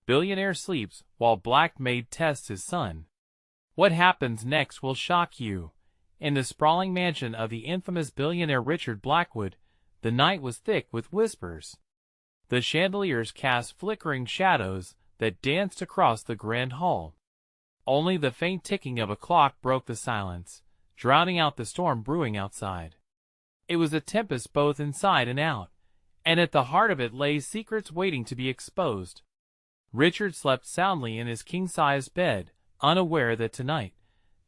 Billionaire sleeps while Black Maid tests his son. What happens next will shock you. In the sprawling mansion of the infamous billionaire Richard Blackwood, the night was thick with whispers. The chandeliers cast flickering shadows that danced across the grand hall. Only the faint ticking of a clock broke the silence, drowning out the storm brewing outside. It was a tempest both inside and out, and at the heart of it lay secrets waiting to be exposed. Richard slept soundly in his king-sized bed, unaware that tonight,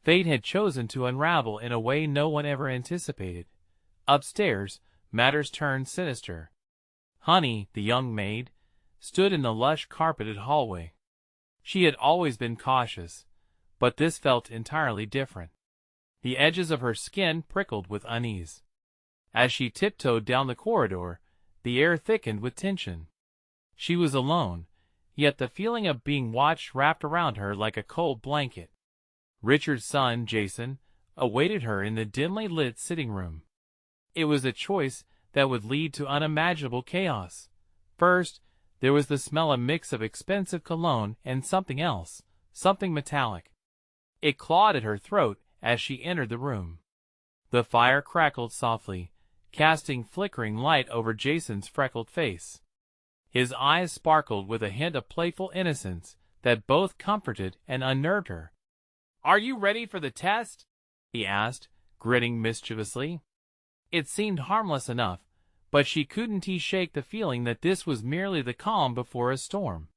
fate had chosen to unravel in a way no one ever anticipated. Upstairs, matters turned sinister. Honey, the young maid, stood in the lush carpeted hallway. She had always been cautious, but this felt entirely different. The edges of her skin prickled with unease. As she tiptoed down the corridor, the air thickened with tension. She was alone, yet the feeling of being watched wrapped around her like a cold blanket. Richard's son, Jason, awaited her in the dimly lit sitting room. It was a choice that would lead to unimaginable chaos. First, there was the smell, a mix of expensive cologne and something else, something metallic. It clawed at her throat as she entered the room. The fire crackled softly, casting flickering light over Jason's freckled face. His eyes sparkled with a hint of playful innocence that both comforted and unnerved her. "Are you ready for the test?" he asked, grinning mischievously. It seemed harmless enough, but she couldn't shake the feeling that this was merely the calm before a storm.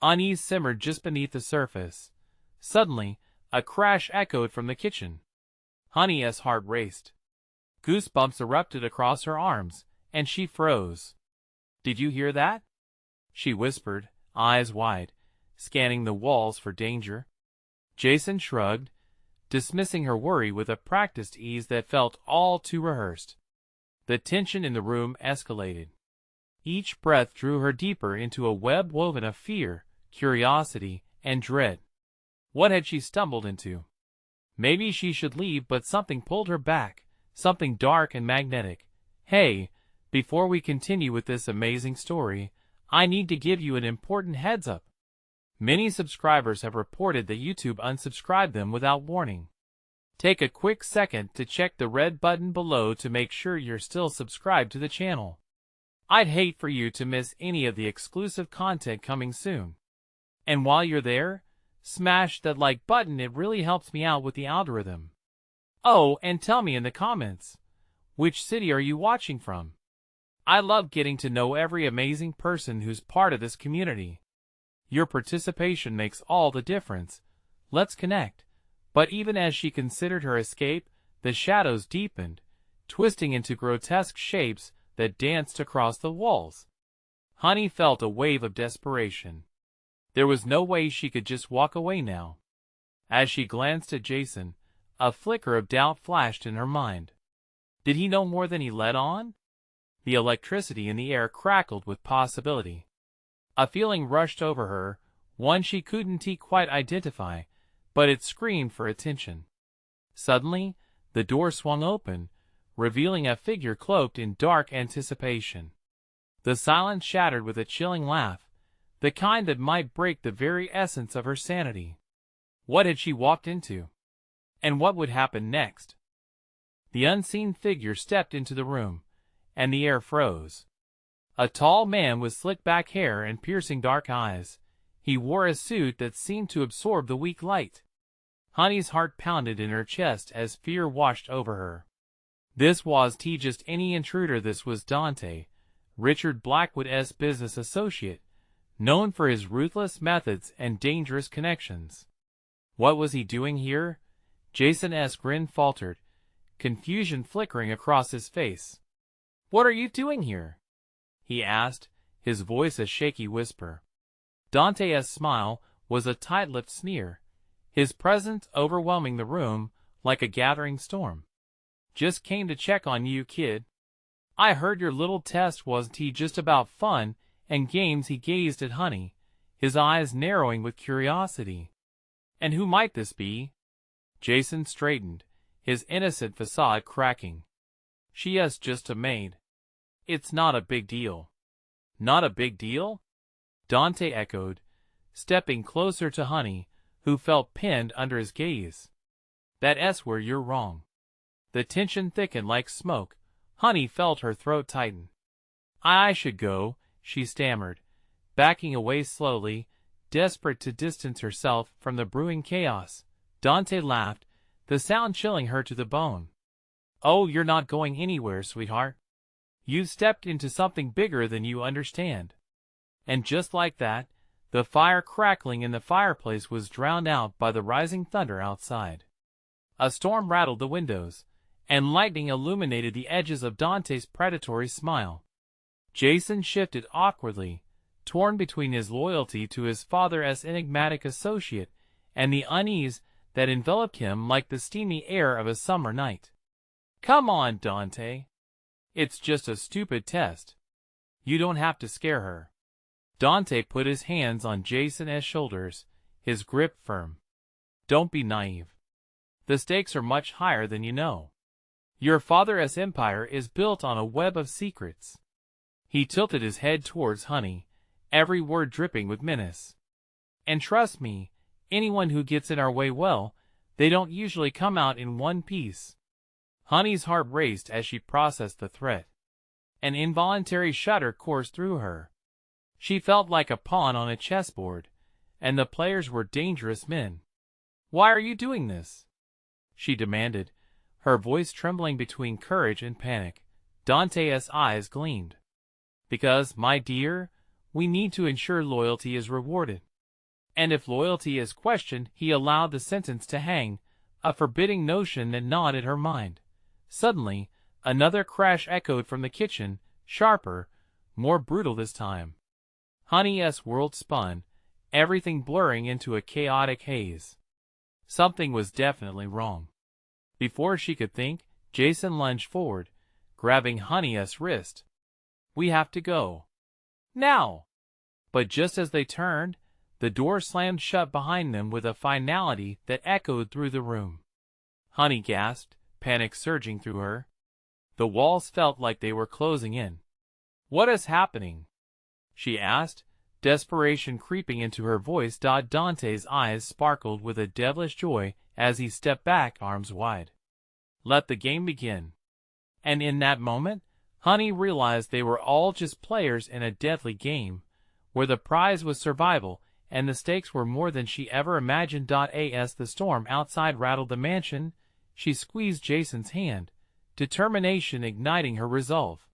Unease simmered just beneath the surface. Suddenly, a crash echoed from the kitchen. Honey's heart raced. Goosebumps erupted across her arms, and she froze. "Did you hear that?" she whispered, eyes wide, scanning the walls for danger. Jason shrugged, dismissing her worry with a practiced ease that felt all too rehearsed. The tension in the room escalated. Each breath drew her deeper into a web woven of fear, curiosity, and dread. What had she stumbled into? Maybe she should leave, but something pulled her back, something dark and magnetic. "Hey, before we continue with this amazing story, I need to give you an important heads up. Many subscribers have reported that YouTube unsubscribed them without warning. Take a quick second to check the red button below to make sure you're still subscribed to the channel. I'd hate for you to miss any of the exclusive content coming soon. And while you're there, smash that like button, it really helps me out with the algorithm. Oh, and tell me in the comments, which city are you watching from? I love getting to know every amazing person who's part of this community. Your participation makes all the difference. Let's connect." But even as she considered her escape, the shadows deepened, twisting into grotesque shapes that danced across the walls. Honey felt a wave of desperation. There was no way she could just walk away now. As she glanced at Jason, a flicker of doubt flashed in her mind. Did he know more than he let on? The electricity in the air crackled with possibility. A feeling rushed over her, one she couldn't quite identify, but it screamed for attention. Suddenly, the door swung open, revealing a figure cloaked in dark anticipation. The silence shattered with a chilling laugh, the kind that might break the very essence of her sanity. What had she walked into? And what would happen next? The unseen figure stepped into the room, and the air froze. A tall man with slick-back hair and piercing dark eyes. He wore a suit that seemed to absorb the weak light. Honey's heart pounded in her chest as fear washed over her. This wasn't just any intruder. This was Dante, Richard Blackwood's business associate, known for his ruthless methods and dangerous connections. What was he doing here? Jason's grin faltered, confusion flickering across his face. "What are you doing here?" he asked, his voice a shaky whisper. Dante's smile was a tight-lipped sneer, his presence overwhelming the room like a gathering storm. "Just came to check on you, kid. I heard your little test wasn't just about fun and games." He gazed at Honey, his eyes narrowing with curiosity. "And who might this be?" Jason straightened, his innocent facade cracking. "She is just a maid. It's not a big deal." "Not a big deal?" Dante echoed, stepping closer to Honey, who felt pinned under his gaze. That's where you're wrong. The tension thickened like smoke. Honey felt her throat tighten. I should go, she stammered, backing away slowly, desperate to distance herself from the brewing chaos. Dante laughed, the sound chilling her to the bone. Oh, you're not going anywhere, sweetheart. You've stepped into something bigger than you understand. And just like that, the fire crackling in the fireplace was drowned out by the rising thunder outside. A storm rattled the windows, and lightning illuminated the edges of Dante's predatory smile. Jason shifted awkwardly, torn between his loyalty to his father's enigmatic associate and the unease that enveloped him like the steamy air of a summer night. Come on, Dante. It's just a stupid test. You don't have to scare her. Dante put his hands on Jason's shoulders, his grip firm. Don't be naive. The stakes are much higher than you know. Your father's empire is built on a web of secrets. He tilted his head towards Honey, every word dripping with menace. And trust me, anyone who gets in our way, well, they don't usually come out in one piece. Honey's heart raced as she processed the threat. An involuntary shudder coursed through her. She felt like a pawn on a chessboard, and the players were dangerous men. Why are you doing this? She demanded, her voice trembling between courage and panic. Dante's eyes gleamed. Because, my dear, we need to ensure loyalty is rewarded. And if loyalty is questioned, he allowed the sentence to hang, a forbidding notion that gnawed at her mind. Suddenly, another crash echoed from the kitchen, sharper, more brutal this time. Honey's world spun, everything blurring into a chaotic haze. Something was definitely wrong. Before she could think, Jason lunged forward, grabbing Honey's wrist. We have to go. Now! But just as they turned, the door slammed shut behind them with a finality that echoed through the room. Honey gasped, panic surging through her. The walls felt like they were closing in. What is happening? She asked, desperation creeping into her voice. Dante's eyes sparkled with a devilish joy as he stepped back, arms wide. Let the game begin. And in that moment, Honey realized they were all just players in a deadly game, where the prize was survival, and the stakes were more than she ever imagined. As the storm outside rattled the mansion, she squeezed Jason's hand, determination igniting her resolve.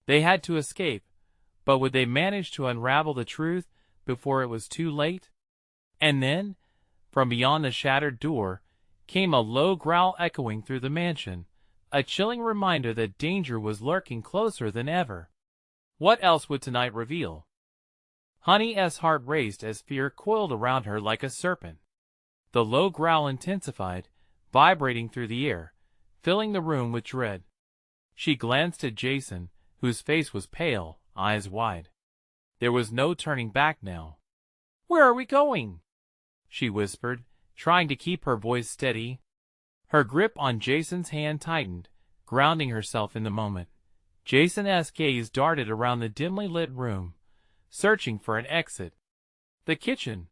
They had to escape, but would they manage to unravel the truth before it was too late? And then, from beyond the shattered door, came a low growl echoing through the mansion, a chilling reminder that danger was lurking closer than ever. What else would tonight reveal? Honey's heart raced as fear coiled around her like a serpent. The low growl intensified, vibrating through the air, filling the room with dread. She glanced at Jason, whose face was pale, eyes wide. There was no turning back now. Where are we going? She whispered, trying to keep her voice steady. Her grip on Jason's hand tightened, grounding herself in the moment. Jason's gaze darted around the dimly lit room, searching for an exit. The kitchen.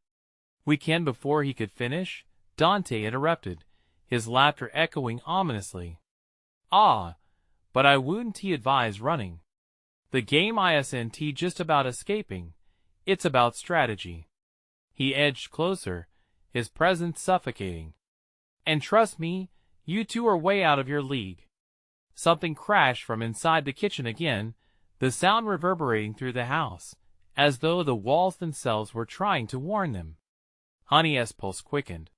We can. Before he could finish, Dante interrupted, his laughter echoing ominously. Ah, but I wouldn't advise running. The game isn't just about escaping, it's about strategy. He edged closer, his presence suffocating. And trust me, you two are way out of your league. Something crashed from inside the kitchen again, the sound reverberating through the house, as though the walls themselves were trying to warn them. Honey's pulse quickened.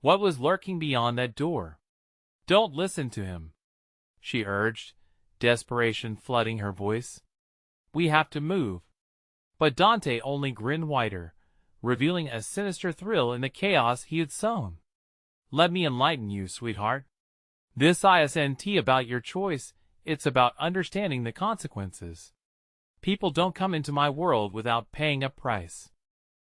What was lurking beyond that door? Don't listen to him, she urged, desperation flooding her voice. We have to move. But Dante only grinned wider, revealing a sinister thrill in the chaos he had sown. Let me enlighten you, sweetheart. This isn't about your choice, it's about understanding the consequences. People don't come into my world without paying a price.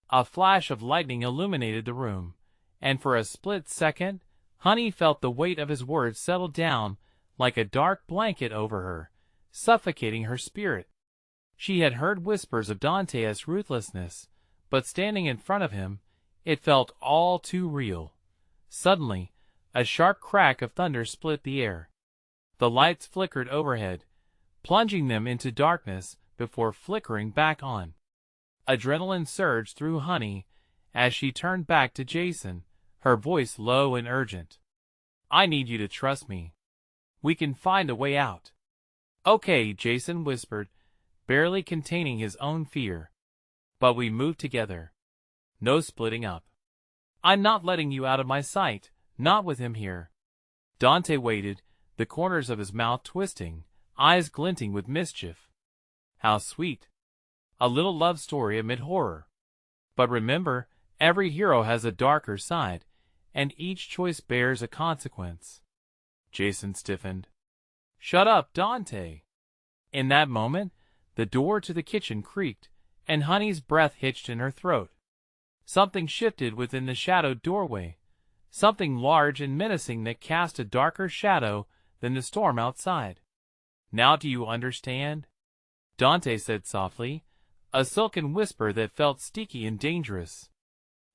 A flash of lightning illuminated the room, and for a split second, Honey felt the weight of his words settle down like a dark blanket over her, suffocating her spirit. She had heard whispers of Dante's ruthlessness, but standing in front of him, it felt all too real. Suddenly, a sharp crack of thunder split the air. The lights flickered overhead, plunging them into darkness before flickering back on. Adrenaline surged through Honey as she turned back to Jason, her voice low and urgent. "I need you to trust me. We can find a way out." "Okay," Jason whispered, barely containing his own fear. "But we move together. No splitting up. I'm not letting you out of my sight, not with him here." Dante waited, the corners of his mouth twisting, eyes glinting with mischief. How sweet. A little love story amid horror. But remember, every hero has a darker side, and each choice bears a consequence. Jason stiffened. "Shut up, Dante." In that moment, the door to the kitchen creaked, and Honey's breath hitched in her throat. Something shifted within the shadowed doorway, something large and menacing that cast a darker shadow than the storm outside. "Now do you understand?" Dante said softly, a silken whisper that felt sticky and dangerous.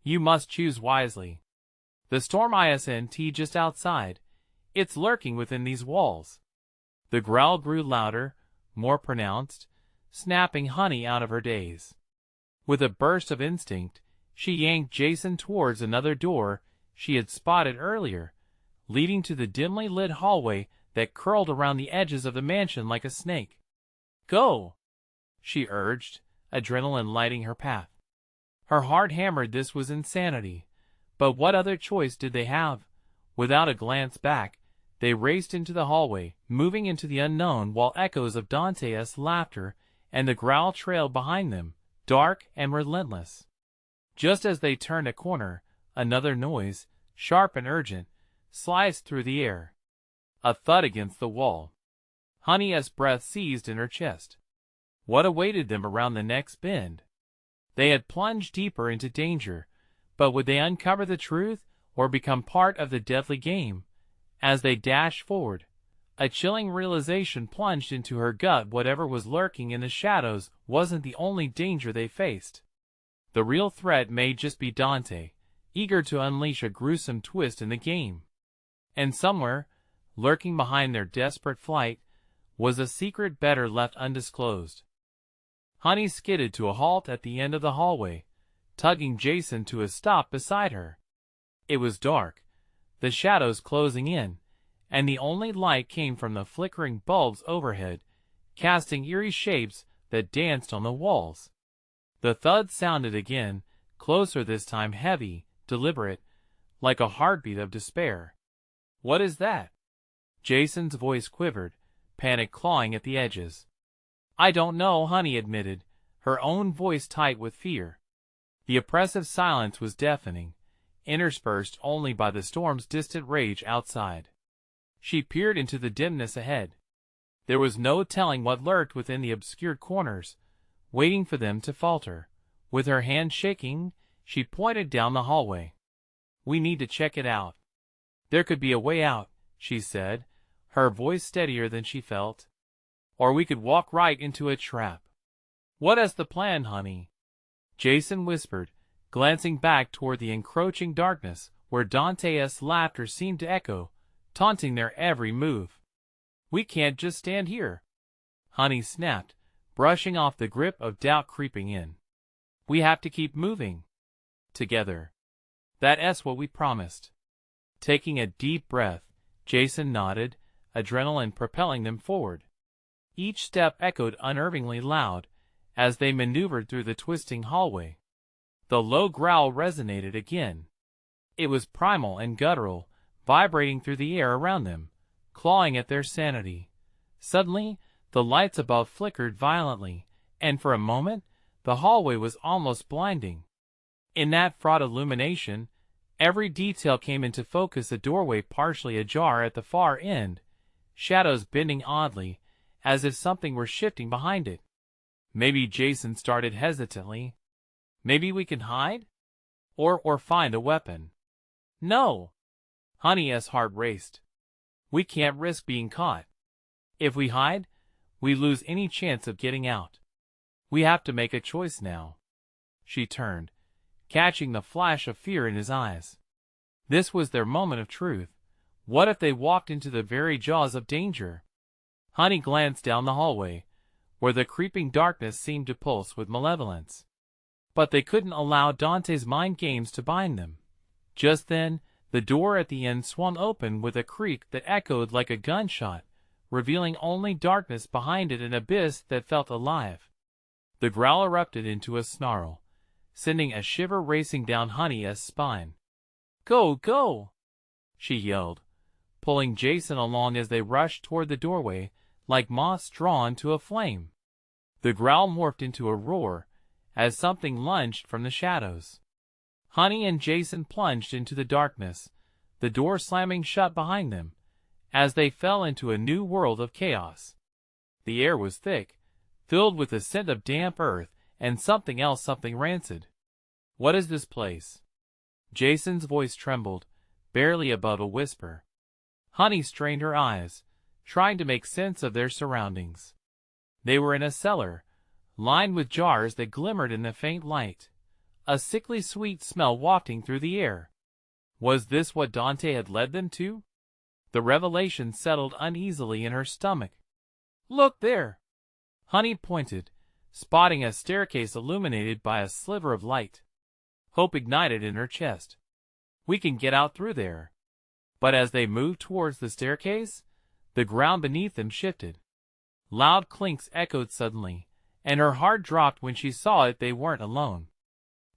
"You must choose wisely. The storm isn't just outside, it's lurking within these walls." The growl grew louder, more pronounced, snapping Honey out of her daze. With a burst of instinct, she yanked Jason towards another door she had spotted earlier, leading to the dimly lit hallway that curled around the edges of the mansion like a snake. "Go!" she urged, adrenaline lighting her path. Her heart hammered. This was insanity. But what other choice did they have? Without a glance back, they raced into the hallway, moving into the unknown while echoes of Dante's laughter and the growl trailed behind them, dark and relentless. Just as they turned a corner, another noise, sharp and urgent, sliced through the air. A thud against the wall. Honey's breath seized in her chest. What awaited them around the next bend? They had plunged deeper into danger, but would they uncover the truth or become part of the deadly game? As they dashed forward, a chilling realization plunged into her gut. Whatever was lurking in the shadows wasn't the only danger they faced. The real threat may just be Dante, eager to unleash a gruesome twist in the game. And somewhere, lurking behind their desperate flight, was a secret better left undisclosed. Honey skidded to a halt at the end of the hallway, tugging Jason to a stop beside her. It was dark, the shadows closing in, and the only light came from the flickering bulbs overhead, casting eerie shapes that danced on the walls. The thud sounded again, closer this time, heavy, deliberate, like a heartbeat of despair. "What is that?" Jason's voice quivered, panic clawing at the edges. "I don't know," Honey admitted, her own voice tight with fear. The oppressive silence was deafening, interspersed only by the storm's distant rage outside. She peered into the dimness ahead. There was no telling what lurked within the obscured corners, waiting for them to falter. With her hand shaking, she pointed down the hallway. "We need to check it out. There could be a way out," she said, her voice steadier than she felt. "Or we could walk right into a trap." "What is the plan, Honey?" Jason whispered, glancing back toward the encroaching darkness where Dante's laughter seemed to echo, taunting their every move. "We can't just stand here," Honey snapped, brushing off the grip of doubt creeping in. "We have to keep moving. Together. That's what we promised." Taking a deep breath, Jason nodded, adrenaline propelling them forward. Each step echoed unnervingly loud as they maneuvered through the twisting hallway. The low growl resonated again. It was primal and guttural, vibrating through the air around them, clawing at their sanity. Suddenly, the lights above flickered violently, and for a moment, the hallway was almost blinding. In that fraught illumination, every detail came into focus: a doorway partially ajar at the far end, shadows bending oddly, as if something were shifting behind it. "Maybe," Jason started hesitantly. "Maybe we can hide? Or find a weapon." "No!" Honey's heart raced. "We can't risk being caught. If we hide, we lose any chance of getting out. We have to make a choice now." She turned, catching the flash of fear in his eyes. This was their moment of truth. What if they walked into the very jaws of danger? Honey glanced down the hallway, where the creeping darkness seemed to pulse with malevolence. But they couldn't allow Dante's mind games to bind them. Just then, the door at the end swung open with a creak that echoed like a gunshot, revealing only darkness behind it, an abyss that felt alive. The growl erupted into a snarl, sending a shiver racing down Honey's spine. "Go, go!" she yelled, pulling Jason along as they rushed toward the doorway, like moths drawn to a flame. The growl morphed into a roar as something lunged from the shadows. Honey and Jason plunged into the darkness, the door slamming shut behind them, as they fell into a new world of chaos. The air was thick, filled with the scent of damp earth and something rancid. "What is this place?" Jason's voice trembled, barely above a whisper. Honey strained her eyes, trying to make sense of their surroundings. They were in a cellar, lined with jars that glimmered in the faint light, a sickly sweet smell wafting through the air. Was this what Dante had led them to? The revelation settled uneasily in her stomach. "Look there!" Honey pointed, spotting a staircase illuminated by a sliver of light. Hope ignited in her chest. "We can get out through there." But as they moved towards the staircase, the ground beneath them shifted. Loud clinks echoed suddenly, and her heart dropped when she saw it. They weren't alone.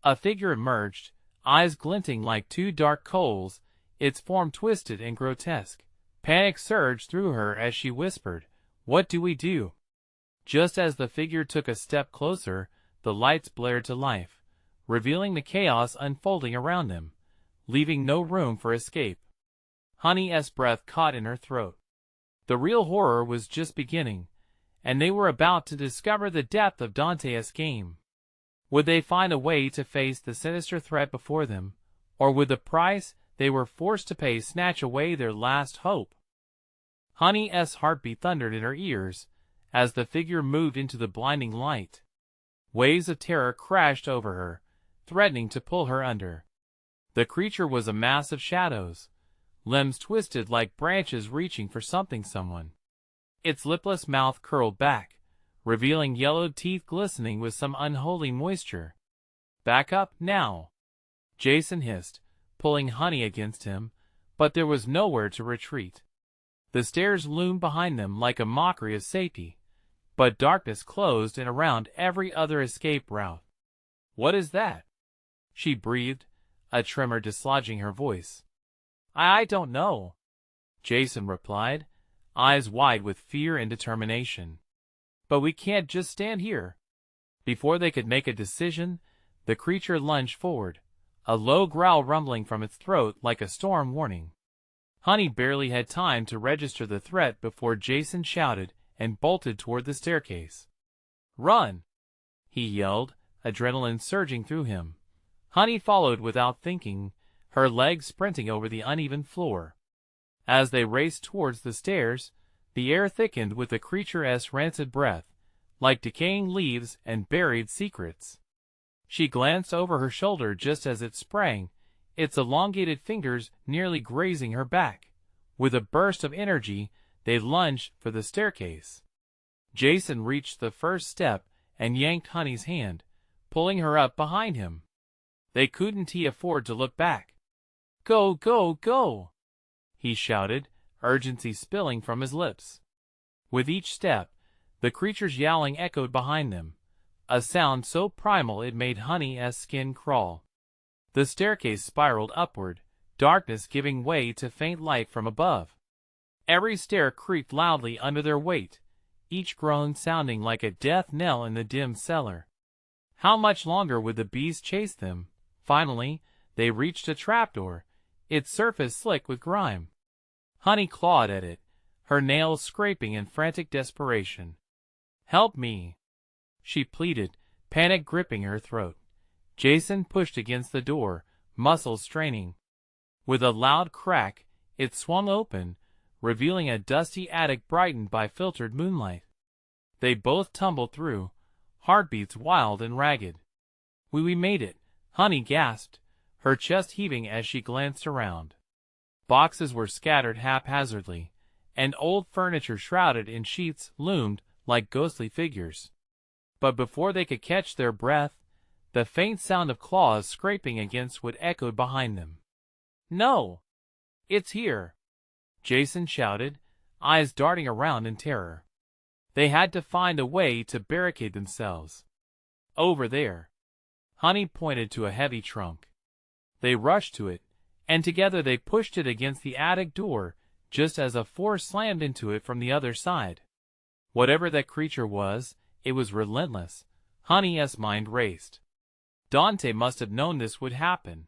A figure emerged, eyes glinting like two dark coals, its form twisted and grotesque. Panic surged through her as she whispered, "What do we do?" Just as the figure took a step closer, the lights blared to life, revealing the chaos unfolding around them, leaving no room for escape. Honey's breath caught in her throat. The real horror was just beginning, and they were about to discover the depth of Dante's game. Would they find a way to face the sinister threat before them, or would the price they were forced to pay snatch away their last hope? Honey's heartbeat thundered in her ears as the figure moved into the blinding light. Waves of terror crashed over her, threatening to pull her under. The creature was a mass of shadows, limbs twisted like branches reaching for someone. Its lipless mouth curled back, revealing yellowed teeth glistening with some unholy moisture. "Back up, now!" Jason hissed, pulling Honey against him, but there was nowhere to retreat. The stairs loomed behind them like a mockery of safety, but darkness closed in around every other escape route. "What is that?" she breathed, a tremor dislodging her voice. I don't know," Jason replied, eyes wide with fear and determination. "But we can't just stand here." Before they could make a decision, the creature lunged forward, a low growl rumbling from its throat like a storm warning. Honey barely had time to register the threat before Jason shouted and bolted toward the staircase. "Run!" he yelled, adrenaline surging through him. Honey followed without thinking, her legs sprinting over the uneven floor. As they raced towards the stairs, the air thickened with the creature's rancid breath, like decaying leaves and buried secrets. She glanced over her shoulder just as it sprang, its elongated fingers nearly grazing her back. With a burst of energy, they lunged for the staircase. Jason reached the first step and yanked Honey's hand, pulling her up behind him. They couldn't afford to look back. "Go, go, go!" he shouted, urgency spilling from his lips. With each step, the creature's yowling echoed behind them, a sound so primal it made Honey's skin crawl. The staircase spiraled upward, darkness giving way to faint light from above. Every stair creaked loudly under their weight, each groan sounding like a death knell in the dim cellar. How much longer would the beast chase them? Finally, they reached a trapdoor, its surface slick with grime. Honey clawed at it, her nails scraping in frantic desperation. "Help me," she pleaded, panic gripping her throat. Jason pushed against the door, muscles straining. With a loud crack, it swung open, revealing a dusty attic brightened by filtered moonlight. They both tumbled through, heartbeats wild and ragged. We made it, Honey gasped, her chest heaving as she glanced around. Boxes were scattered haphazardly, and old furniture shrouded in sheets loomed like ghostly figures. But before they could catch their breath, the faint sound of claws scraping against wood echoed behind them. "No! It's here!" Jason shouted, eyes darting around in terror. They had to find a way to barricade themselves. "Over there." Honey pointed to a heavy trunk. They rushed to it, and together they pushed it against the attic door just as a force slammed into it from the other side. Whatever that creature was, it was relentless. Honey's mind raced. Dante must have known this would happen.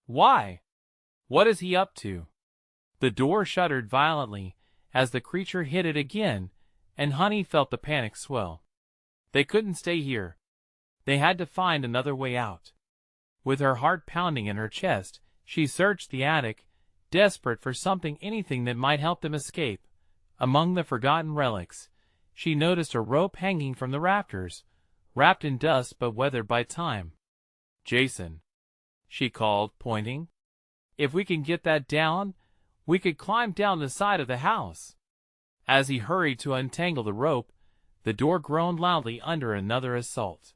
Why? What is he up to? The door shuddered violently as the creature hit it again, and Honey felt the panic swell. They couldn't stay here. They had to find another way out. With her heart pounding in her chest, she searched the attic, desperate for anything that might help them escape. Among the forgotten relics, she noticed a rope hanging from the rafters, wrapped in dust but weathered by time. "Jason," she called, pointing. "If we can get that down, we could climb down the side of the house." As he hurried to untangle the rope, the door groaned loudly under another assault.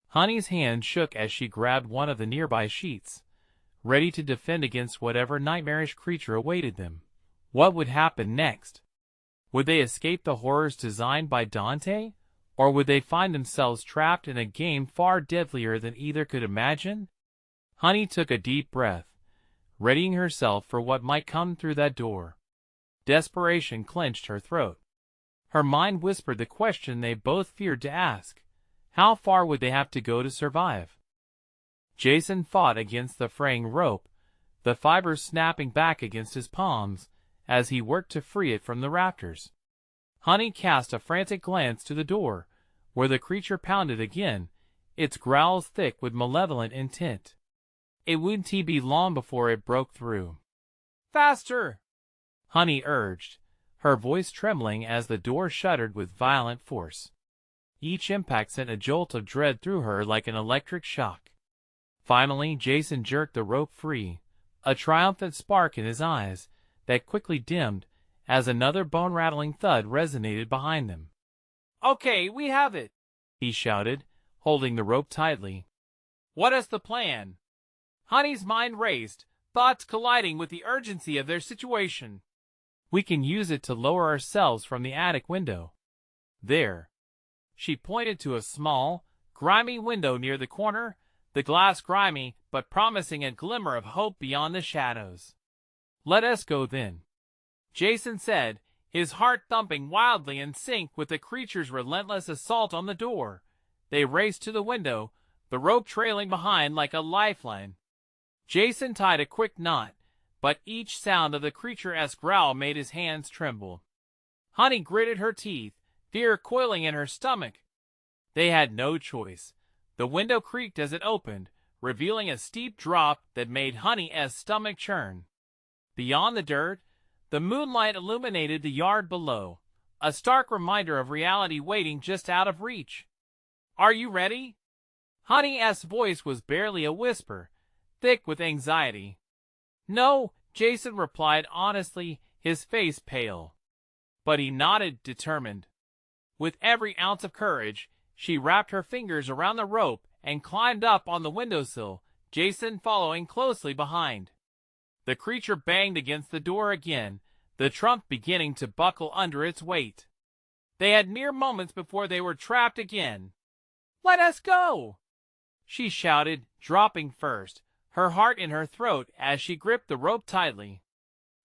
Honey's hand shook as she grabbed one of the nearby sheets, ready to defend against whatever nightmarish creature awaited them. What would happen next? Would they escape the horrors designed by Dante, or would they find themselves trapped in a game far deadlier than either could imagine? Honey took a deep breath, readying herself for what might come through that door. Desperation clenched her throat. Her mind whispered the question they both feared to ask. How far would they have to go to survive? Jason fought against the fraying rope, the fibers snapping back against his palms as he worked to free it from the rafters. Honey cast a frantic glance to the door, where the creature pounded again, its growls thick with malevolent intent. It wouldn't be long before it broke through. "Faster!" Honey urged, her voice trembling as the door shuddered with violent force. Each impact sent a jolt of dread through her like an electric shock. Finally, Jason jerked the rope free, a triumphant spark in his eyes that quickly dimmed as another bone-rattling thud resonated behind them. "Okay, we have it," he shouted, holding the rope tightly. "What is the plan?" Honey's mind raced, thoughts colliding with the urgency of their situation. "We can use it to lower ourselves from the attic window. There." She pointed to a small, grimy window near the corner, the glass grimy but promising a glimmer of hope beyond the shadows. "Let us go then," Jason said, his heart thumping wildly in sync with the creature's relentless assault on the door. They raced to the window, the rope trailing behind like a lifeline. Jason tied a quick knot, but each sound of the creature's growl made his hands tremble. Honey gritted her teeth, fear coiling in her stomach. They had no choice. The window creaked as it opened, revealing a steep drop that made Honey's stomach churn. Beyond the dirt, the moonlight illuminated the yard below, a stark reminder of reality waiting just out of reach. "Are you ready?" Honey's voice was barely a whisper, thick with anxiety. "No," Jason replied honestly, his face pale. But he nodded, determined. With every ounce of courage, she wrapped her fingers around the rope and climbed up on the windowsill, Jason following closely behind. The creature banged against the door again, the trunk beginning to buckle under its weight. They had mere moments before they were trapped again. "Let us go!" she shouted, dropping first, her heart in her throat as she gripped the rope tightly.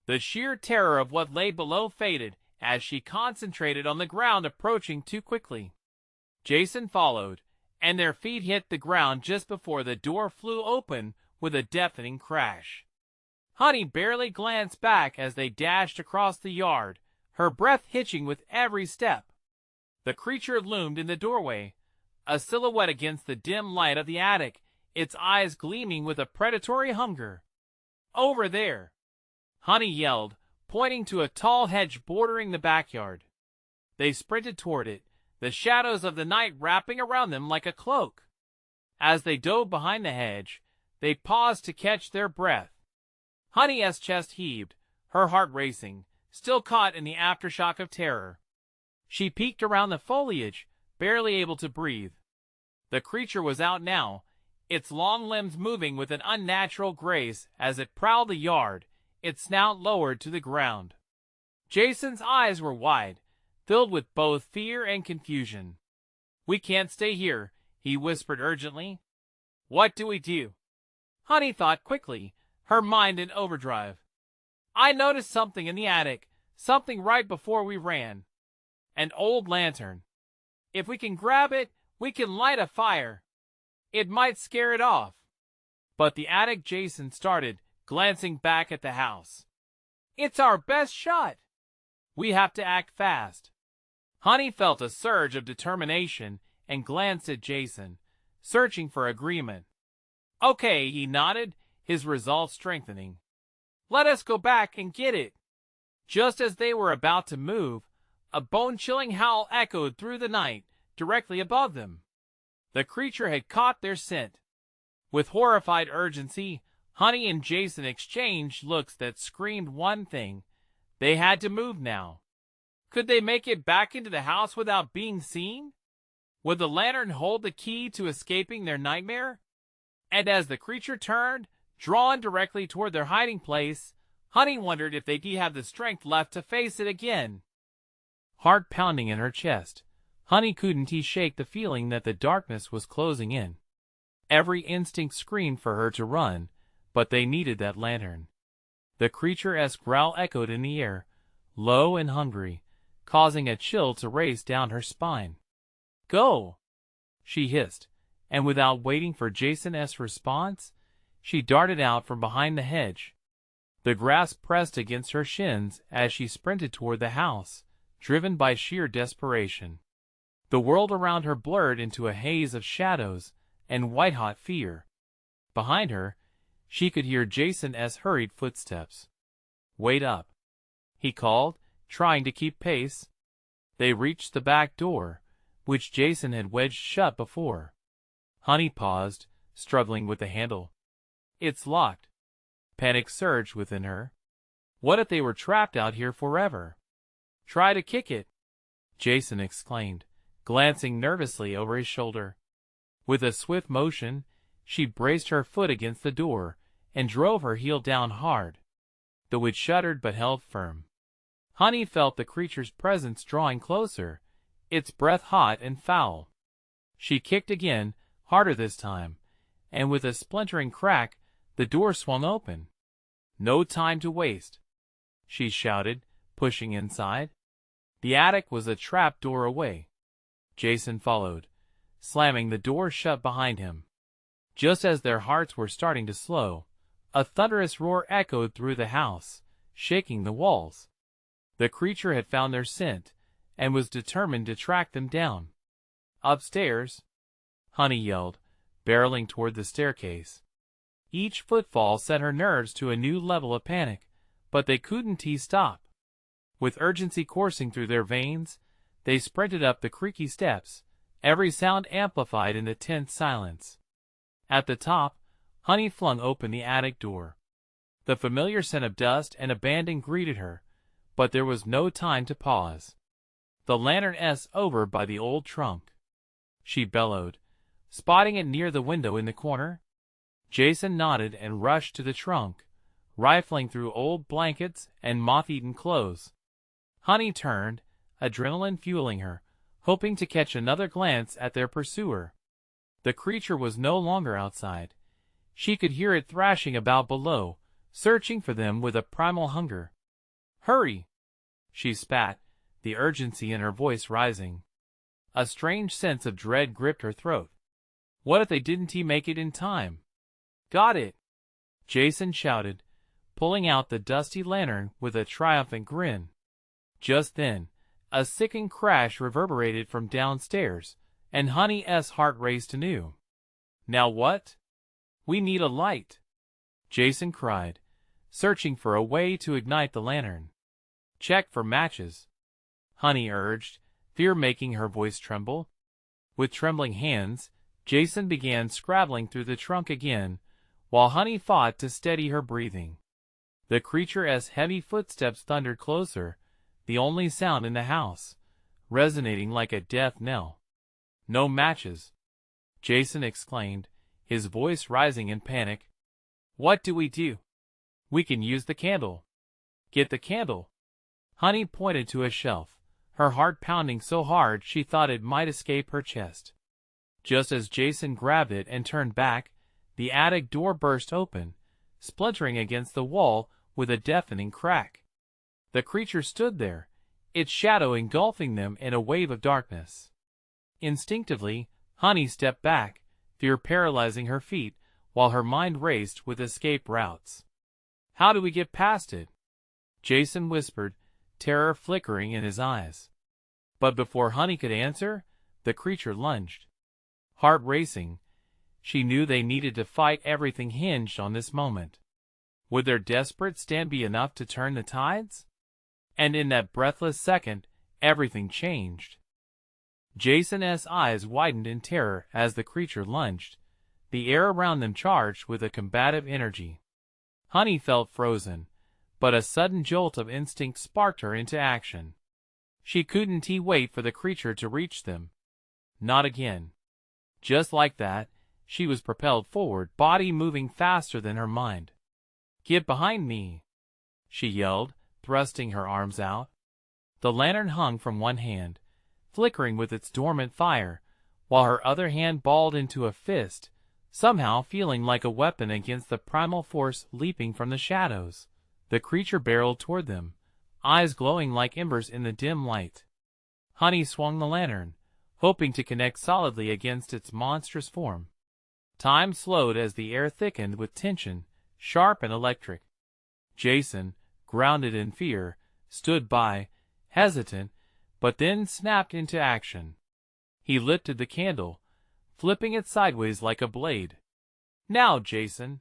The sheer terror of what lay below faded as she concentrated on the ground approaching too quickly. Jason followed, and their feet hit the ground just before the door flew open with a deafening crash. Honey barely glanced back as they dashed across the yard, her breath hitching with every step. The creature loomed in the doorway, a silhouette against the dim light of the attic, its eyes gleaming with a predatory hunger. "Over there!" Honey yelled, pointing to a tall hedge bordering the backyard. They sprinted toward it, the shadows of the night wrapping around them like a cloak. As they dove behind the hedge, they paused to catch their breath. Honey's chest heaved, her heart racing, still caught in the aftershock of terror. She peeked around the foliage, barely able to breathe. The creature was out now, its long limbs moving with an unnatural grace as it prowled the yard, its snout lowered to the ground. Jason's eyes were wide, filled with both fear and confusion. "We can't stay here," he whispered urgently. "What do we do?" Honey thought quickly, her mind in overdrive. "I noticed something in the attic, something right before we ran. An old lantern. If we can grab it, we can light a fire. It might scare it off." But the attic, Jason started, glancing back at the house. "It's our best shot. We have to act fast." Honey felt a surge of determination and glanced at Jason, searching for agreement. "Okay," he nodded, his resolve strengthening. "Let us go back and get it." Just as they were about to move, a bone-chilling howl echoed through the night, directly above them. The creature had caught their scent. With horrified urgency, Honey and Jason exchanged looks that screamed one thing: they had to move now. Could they make it back into the house without being seen? Would the lantern hold the key to escaping their nightmare? And as the creature turned, drawn directly toward their hiding place, Honey wondered if they'd have the strength left to face it again. Heart pounding in her chest, Honey couldn't shake the feeling that the darkness was closing in. Every instinct screamed for her to run, but they needed that lantern. The creature's growl echoed in the air, low and hungry, causing a chill to race down her spine. "Go!" she hissed, and without waiting for Jason's response, she darted out from behind the hedge. The grass pressed against her shins as she sprinted toward the house, driven by sheer desperation. The world around her blurred into a haze of shadows and white-hot fear. Behind her, she could hear Jason's hurried footsteps. "Wait up," he called, trying to keep pace. They reached the back door, which Jason had wedged shut before. Honey paused, struggling with the handle. "It's locked." Panic surged within her. What if they were trapped out here forever? "Try to kick it," Jason exclaimed, glancing nervously over his shoulder. With a swift motion, she braced her foot against the door and drove her heel down hard. The wood shuddered but held firm. Honey felt the creature's presence drawing closer, its breath hot and foul. She kicked again, harder this time, and with a splintering crack, the door swung open. "No time to waste," she shouted, pushing inside. The attic was a trap door away. Jason followed, slamming the door shut behind him. Just as their hearts were starting to slow, a thunderous roar echoed through the house, shaking the walls. The creature had found their scent, and was determined to track them down. "Upstairs!" Honey yelled, barreling toward the staircase. Each footfall set her nerves to a new level of panic, but they couldn't stop. With urgency coursing through their veins, they sprinted up the creaky steps, every sound amplified in the tense silence. At the top, Honey flung open the attic door. The familiar scent of dust and abandon greeted her, but there was no time to pause. "The lantern's over by the old trunk," she bellowed, spotting it near the window in the corner. Jason nodded and rushed to the trunk, rifling through old blankets and moth-eaten clothes. Honey turned, adrenaline fueling her, hoping to catch another glance at their pursuer. The creature was no longer outside. She could hear it thrashing about below, searching for them with a primal hunger. "Hurry!" she spat, the urgency in her voice rising. A strange sense of dread gripped her throat. What if they didn't make it in time? "Got it!" Jason shouted, pulling out the dusty lantern with a triumphant grin. Just then, a sickening crash reverberated from downstairs, and Honey's heart raced anew. "Now what?" "We need a light," Jason cried, searching for a way to ignite the lantern. "Check for matches," Honey urged, fear making her voice tremble. With trembling hands, Jason began scrabbling through the trunk again, while Honey fought to steady her breathing. The creature's heavy footsteps thundered closer, the only sound in the house, resonating like a death knell. "No matches!" Jason exclaimed, his voice rising in panic. "What do we do?" "We can use the candle." "Get the candle." Honey pointed to a shelf, her heart pounding so hard she thought it might escape her chest. Just as Jason grabbed it and turned back, the attic door burst open, splintering against the wall with a deafening crack. The creature stood there, its shadow engulfing them in a wave of darkness. Instinctively, Honey stepped back, fear paralyzing her feet, while her mind raced with escape routes. "How do we get past it?" Jason whispered, terror flickering in his eyes. But before Honey could answer, the creature lunged. Heart racing, she knew they needed to fight. Everything hinged on this moment. Would their desperate stand be enough to turn the tides? And in that breathless second, everything changed. Jason's eyes widened in terror as the creature lunged, the air around them charged with a combative energy. Honey felt frozen, but a sudden jolt of instinct sparked her into action. She couldn't wait for the creature to reach them. Not again. Just like that, she was propelled forward, body moving faster than her mind. "Get behind me!" she yelled, thrusting her arms out. The lantern hung from one hand, flickering with its dormant fire, while her other hand balled into a fist, somehow feeling like a weapon against the primal force leaping from the shadows. The creature barreled toward them, eyes glowing like embers in the dim light. Honey swung the lantern, hoping to connect solidly against its monstrous form. Time slowed as the air thickened with tension, sharp and electric. Jason, grounded in fear, stood by, hesitant, but then snapped into action. He lifted the candle, flipping it sideways like a blade. "Now, Jason!"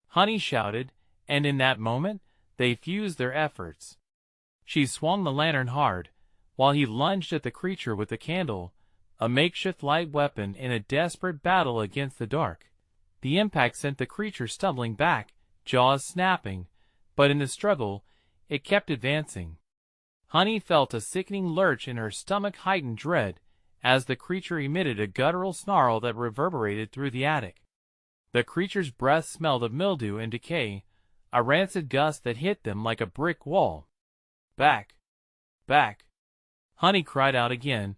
Honey shouted, and in that moment, they fused their efforts. She swung the lantern hard, while he lunged at the creature with the candle, a makeshift light weapon in a desperate battle against the dark. The impact sent the creature stumbling back, jaws snapping, but in the struggle, it kept advancing. Honey felt a sickening lurch in her stomach, heightened dread, as the creature emitted a guttural snarl that reverberated through the attic. The creature's breath smelled of mildew and decay, a rancid gust that hit them like a brick wall. "Back! Back!" Honey cried out again,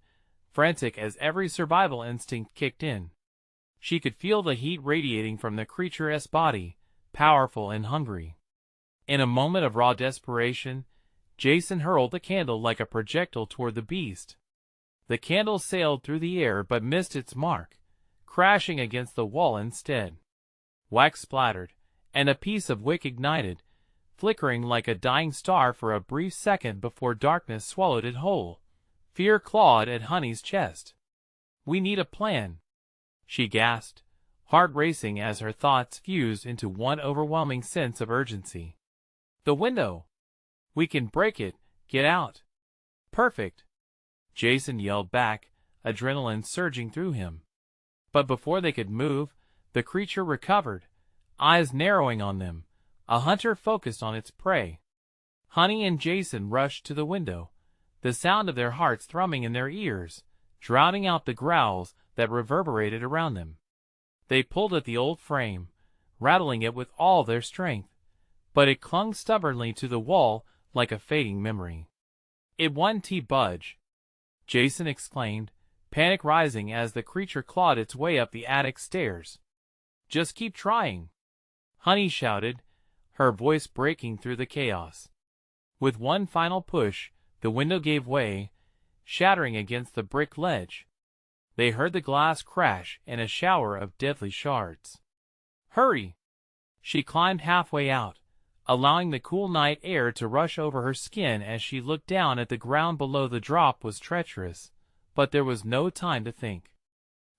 frantic as every survival instinct kicked in. She could feel the heat radiating from the creature's body, powerful and hungry. In a moment of raw desperation, Jason hurled the candle like a projectile toward the beast. The candle sailed through the air but missed its mark, crashing against the wall instead. Wax splattered, and a piece of wick ignited, flickering like a dying star for a brief second before darkness swallowed it whole. Fear clawed at Honey's chest. "We need a plan," she gasped, heart racing as her thoughts fused into one overwhelming sense of urgency. "The window! We can break it, get out!" "Perfect!" Jason yelled back, adrenaline surging through him. But before they could move, the creature recovered, eyes narrowing on them, a hunter focused on its prey. Honey and Jason rushed to the window, the sound of their hearts thrumming in their ears, drowning out the growls that reverberated around them. They pulled at the old frame, rattling it with all their strength, but it clung stubbornly to the wall like a fading memory. "It won't budge!" Jason exclaimed, panic rising as the creature clawed its way up the attic stairs. "Just keep trying!" Honey shouted, her voice breaking through the chaos. With one final push, the window gave way, shattering against the brick ledge. They heard the glass crash in a shower of deadly shards. "Hurry!" She climbed halfway out, allowing the cool night air to rush over her skin as she looked down at the ground below. The drop was treacherous, but there was no time to think.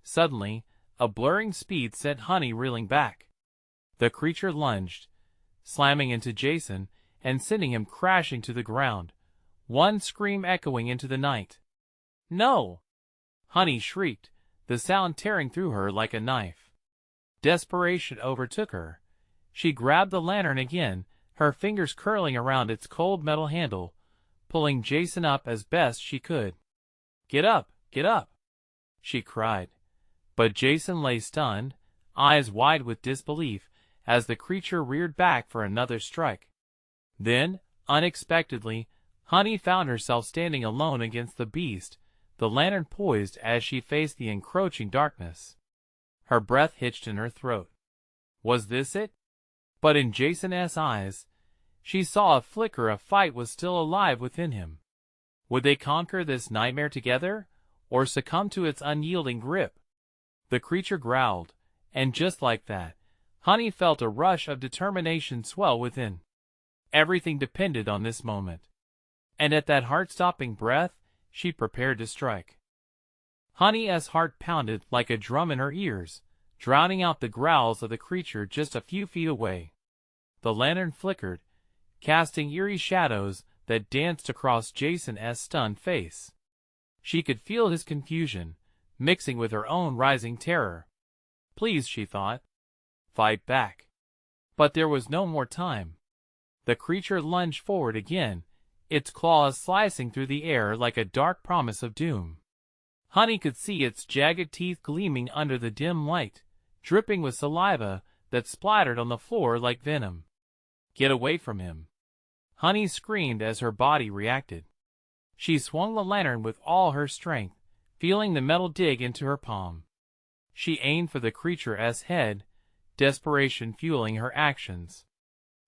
Suddenly, a blurring speed sent Honey reeling back. The creature lunged, slamming into Jason and sending him crashing to the ground, one scream echoing into the night. "No!" Honey shrieked, the sound tearing through her like a knife. Desperation overtook her. She grabbed the lantern again, her fingers curling around its cold metal handle, pulling Jason up as best she could. Get up, she cried. But Jason lay stunned, eyes wide with disbelief, as the creature reared back for another strike. Then, unexpectedly, Honey found herself standing alone against the beast, the lantern poised as she faced the encroaching darkness. Her breath hitched in her throat. Was this it? But in Jason's eyes, she saw a flicker of fight was still alive within him. Would they conquer this nightmare together, or succumb to its unyielding grip? The creature growled, and just like that, Honey felt a rush of determination swell within. Everything depended on this moment. And at that heart-stopping breath, she prepared to strike. Honey's heart pounded like a drum in her ears, drowning out the growls of the creature just a few feet away. The lantern flickered, casting eerie shadows that danced across Jason's stunned face. She could feel his confusion, mixing with her own rising terror. Please, she thought. Fight back. But there was no more time. The creature lunged forward again, its claws slicing through the air like a dark promise of doom. Honey could see its jagged teeth gleaming under the dim light, dripping with saliva that splattered on the floor like venom. Get away from him. Honey screamed as her body reacted. She swung the lantern with all her strength, feeling the metal dig into her palm. She aimed for the creature's head, desperation fueling her actions.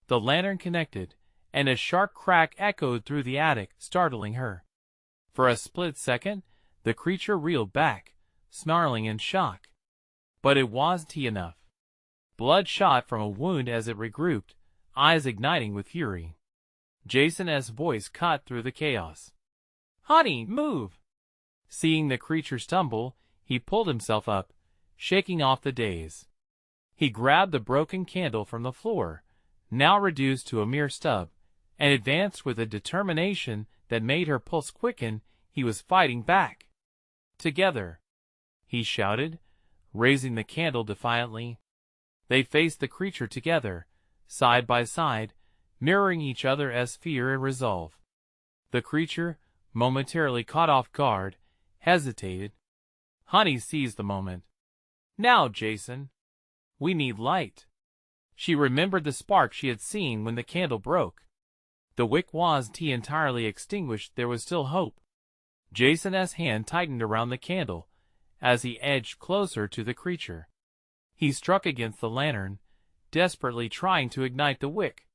The lantern connected, and a sharp crack echoed through the attic, startling her. For a split second, the creature reeled back, snarling in shock. But it wasn't enough. Blood shot from a wound as it regrouped, eyes igniting with fury. Jason's voice cut through the chaos. Honey, move! Seeing the creature stumble, he pulled himself up, shaking off the daze. He grabbed the broken candle from the floor, now reduced to a mere stub, and advanced with a determination that made her pulse quicken. He was fighting back. Together, he shouted, raising the candle defiantly. They faced the creature together, side by side, mirroring each other as fear and resolve. The creature, momentarily caught off guard, hesitated. Honey seized the moment. Now, Jason. We need light. She remembered the spark she had seen when the candle broke. The wick wasn't entirely extinguished, there was still hope. Jason's hand tightened around the candle as he edged closer to the creature. He struck against the lantern, desperately trying to ignite the wick.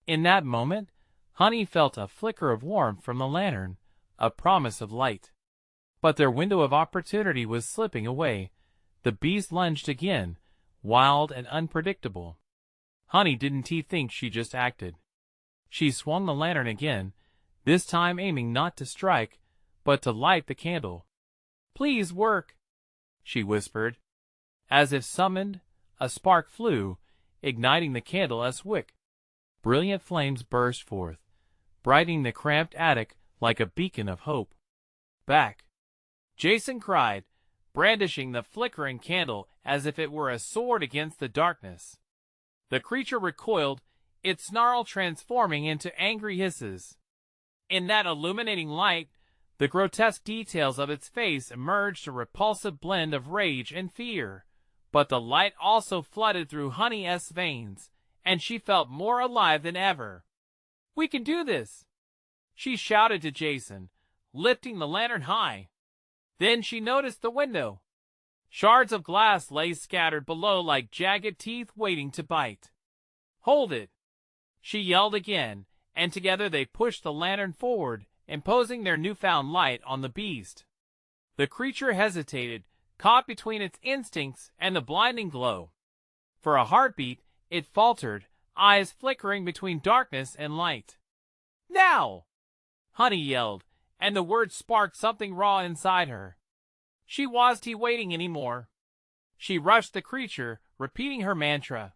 In that moment, Honey felt a flicker of warmth from the lantern, a promise of light. But their window of opportunity was slipping away. The beast lunged again, wild and unpredictable. Honey didn't think, she just acted. She swung the lantern again, this time aiming not to strike, but to light the candle. Please work, she whispered. As if summoned, a spark flew, igniting the candle as wick. Brilliant flames burst forth, brightening the cramped attic like a beacon of hope. Back! Jason cried, brandishing the flickering candle as if it were a sword against the darkness. The creature recoiled, its snarl transforming into angry hisses. In that illuminating light, the grotesque details of its face emerged, a repulsive blend of rage and fear. But the light also flooded through Honey's veins, and she felt more alive than ever. We can do this, she shouted to Jason, lifting the lantern high. Then she noticed the window. Shards of glass lay scattered below like jagged teeth waiting to bite. Hold it, she yelled again, and together they pushed the lantern forward, imposing their newfound light on the beast. The creature hesitated, caught between its instincts and the blinding glow. For a heartbeat, it faltered, eyes flickering between darkness and light. Now! Honey yelled, and the words sparked something raw inside her. She wasn't waiting anymore. She rushed the creature, repeating her mantra.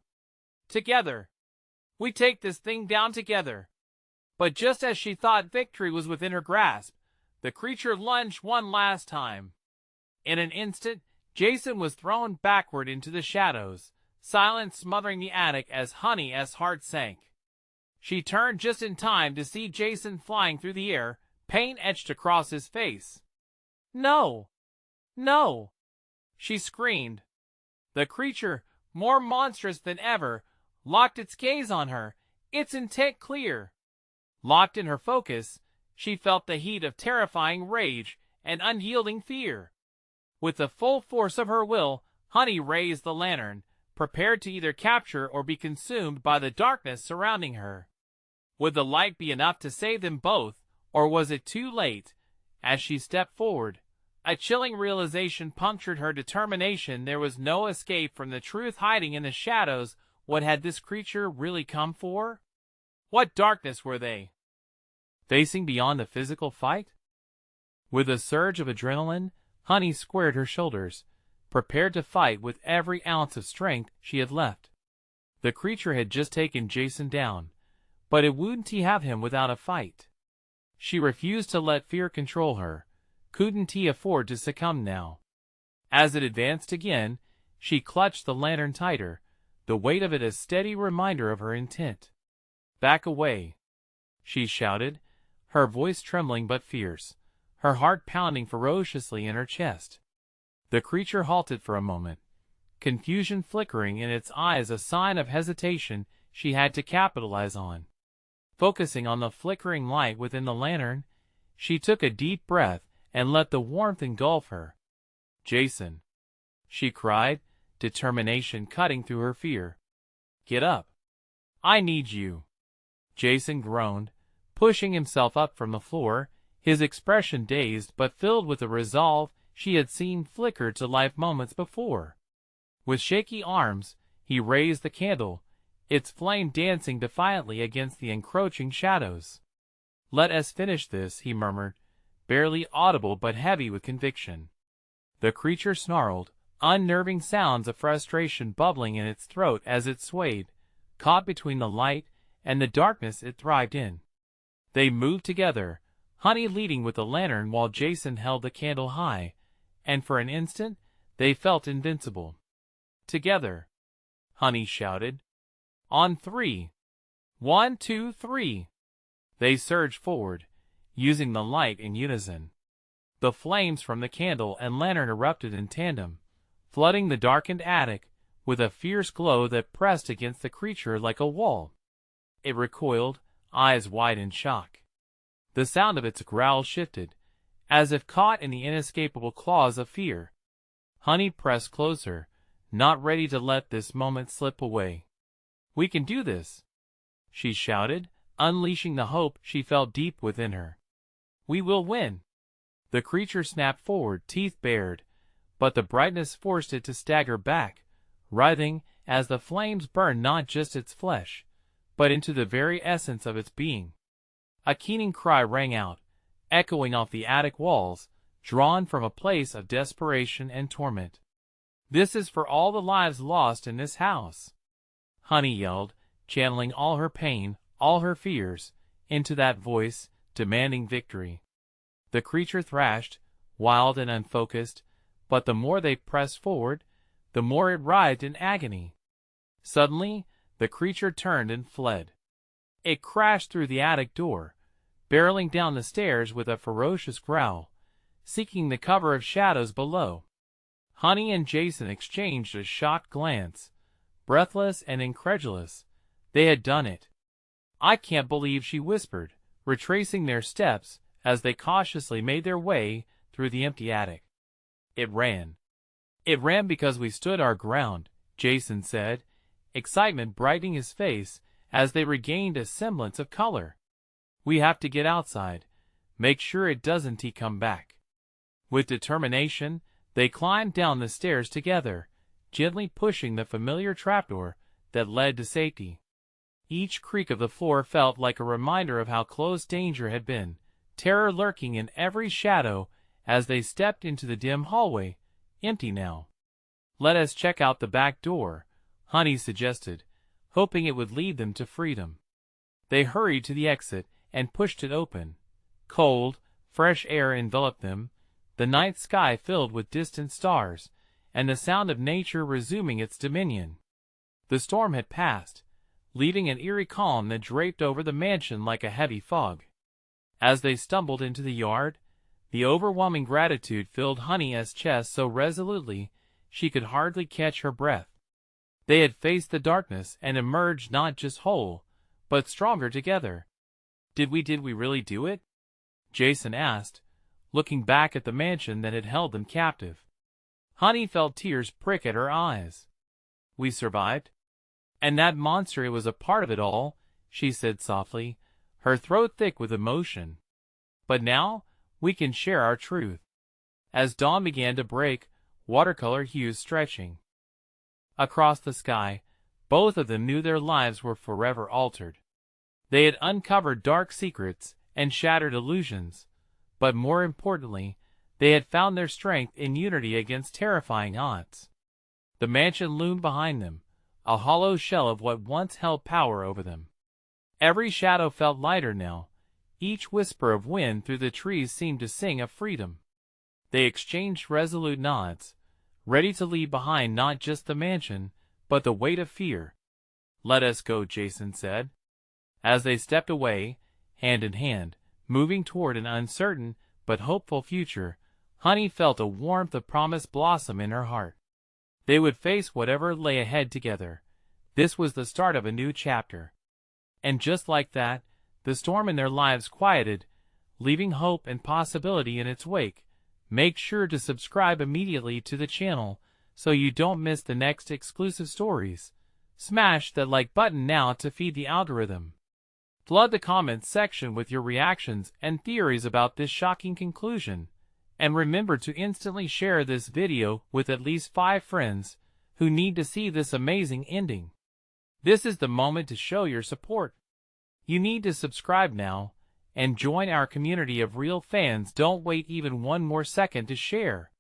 Together. We take this thing down together. But just as she thought victory was within her grasp, the creature lunged one last time. In an instant, Jason was thrown backward into the shadows, silence smothering the attic as Honey's heart sank. She turned just in time to see Jason flying through the air, pain etched across his face. "No! No!" she screamed. The creature, more monstrous than ever, locked its gaze on her, its intent clear. Locked in her focus, she felt the heat of terrifying rage and unyielding fear. With the full force of her will, Honey raised the lantern, prepared to either capture or be consumed by the darkness surrounding her. Would the light be enough to save them both, or was it too late? As she stepped forward, a chilling realization punctured her determination. There was no escape from the truth hiding in the shadows. What had this creature really come for? What darkness were they facing beyond the physical fight? With a surge of adrenaline, Honey squared her shoulders, prepared to fight with every ounce of strength she had left. The creature had just taken Jason down, but it wouldn't he have him without a fight? She refused to let fear control her. Couldn't he afford to succumb now? As it advanced again, she clutched the lantern tighter, the weight of it a steady reminder of her intent. "Back away," she shouted, her voice trembling but fierce, her heart pounding ferociously in her chest. The creature halted for a moment, confusion flickering in its eyes, a sign of hesitation she had to capitalize on. Focusing on the flickering light within the lantern, she took a deep breath and let the warmth engulf her. "Jason," she cried, determination cutting through her fear. "Get up. I need you." Jason groaned, pushing himself up from the floor, his expression dazed but filled with the resolve she had seen flicker to life moments before. With shaky arms, he raised the candle, its flame dancing defiantly against the encroaching shadows. "Let us finish this," he murmured, barely audible but heavy with conviction. The creature snarled, unnerving sounds of frustration bubbling in its throat as it swayed, caught between the light and the darkness it thrived in. They moved together, Honey leading with the lantern while Jason held the candle high, and for an instant they felt invincible. "Together," Honey shouted. "On 3. 1, 2, 3. They surged forward, using the light in unison. The flames from the candle and lantern erupted in tandem, flooding the darkened attic with a fierce glow that pressed against the creature like a wall. It recoiled, eyes wide in shock. The sound of its growl shifted, as if caught in the inescapable claws of fear. Honey pressed closer, not ready to let this moment slip away. "We can do this," she shouted, unleashing the hope she felt deep within her. "We will win." The creature snapped forward, teeth bared, but the brightness forced it to stagger back, writhing as the flames burned not just its flesh, but into the very essence of its being. A keening cry rang out, echoing off the attic walls, drawn from a place of desperation and torment. "This is for all the lives lost in this house," Honey yelled, channeling all her pain, all her fears, into that voice, demanding victory. The creature thrashed, wild and unfocused, but the more they pressed forward, the more it writhed in agony. Suddenly, the creature turned and fled. It crashed through the attic door, barreling down the stairs with a ferocious growl, seeking the cover of shadows below. Honey and Jason exchanged a shocked glance, breathless and incredulous. They had done it. "I can't believe," she whispered, retracing their steps as they cautiously made their way through the empty attic. "It ran. It ran because we stood our ground," Jason said, excitement brightening his face as they regained a semblance of color. "We have to get outside, make sure it doesn't come back." With determination, they climbed down the stairs together, gently pushing the familiar trapdoor that led to safety. Each creak of the floor felt like a reminder of how close danger had been, terror lurking in every shadow as they stepped into the dim hallway, empty now. "Let us check out the back door," Honey suggested, hoping it would lead them to freedom. They hurried to the exit and pushed it open. Cold, fresh air enveloped them, the night sky filled with distant stars, and the sound of nature resuming its dominion. The storm had passed, leaving an eerie calm that draped over the mansion like a heavy fog. As they stumbled into the yard, the overwhelming gratitude filled Honey's chest so resolutely she could hardly catch her breath. They had faced the darkness and emerged not just whole, but stronger together. Did we really do it? Jason asked, looking back at the mansion that had held them captive. Honey felt tears prick at her eyes. We survived? And that monster, it was a part of it all, she said softly, her throat thick with emotion. But now, we can share our truth. As dawn began to break, watercolor hues stretching across the sky, both of them knew their lives were forever altered. They had uncovered dark secrets and shattered illusions, but more importantly, they had found their strength in unity against terrifying odds. The mansion loomed behind them, a hollow shell of what once held power over them. Every shadow felt lighter now. Each whisper of wind through the trees seemed to sing of freedom. They exchanged resolute nods, ready to leave behind not just the mansion, but the weight of fear. Let us go, Jason said. As they stepped away, hand in hand, moving toward an uncertain but hopeful future, Honey felt a warmth of promise blossom in her heart. They would face whatever lay ahead together. This was the start of a new chapter. And just like that, the storm in their lives quieted, leaving hope and possibility in its wake. Make sure to subscribe immediately to the channel so you don't miss the next exclusive stories. Smash that like button now to feed the algorithm. Flood the comments section with your reactions and theories about this shocking conclusion. And remember to instantly share this video with at least 5 friends who need to see this amazing ending. This is the moment to show your support. You need to subscribe now and join our community of real fans. Don't wait even one more second to share.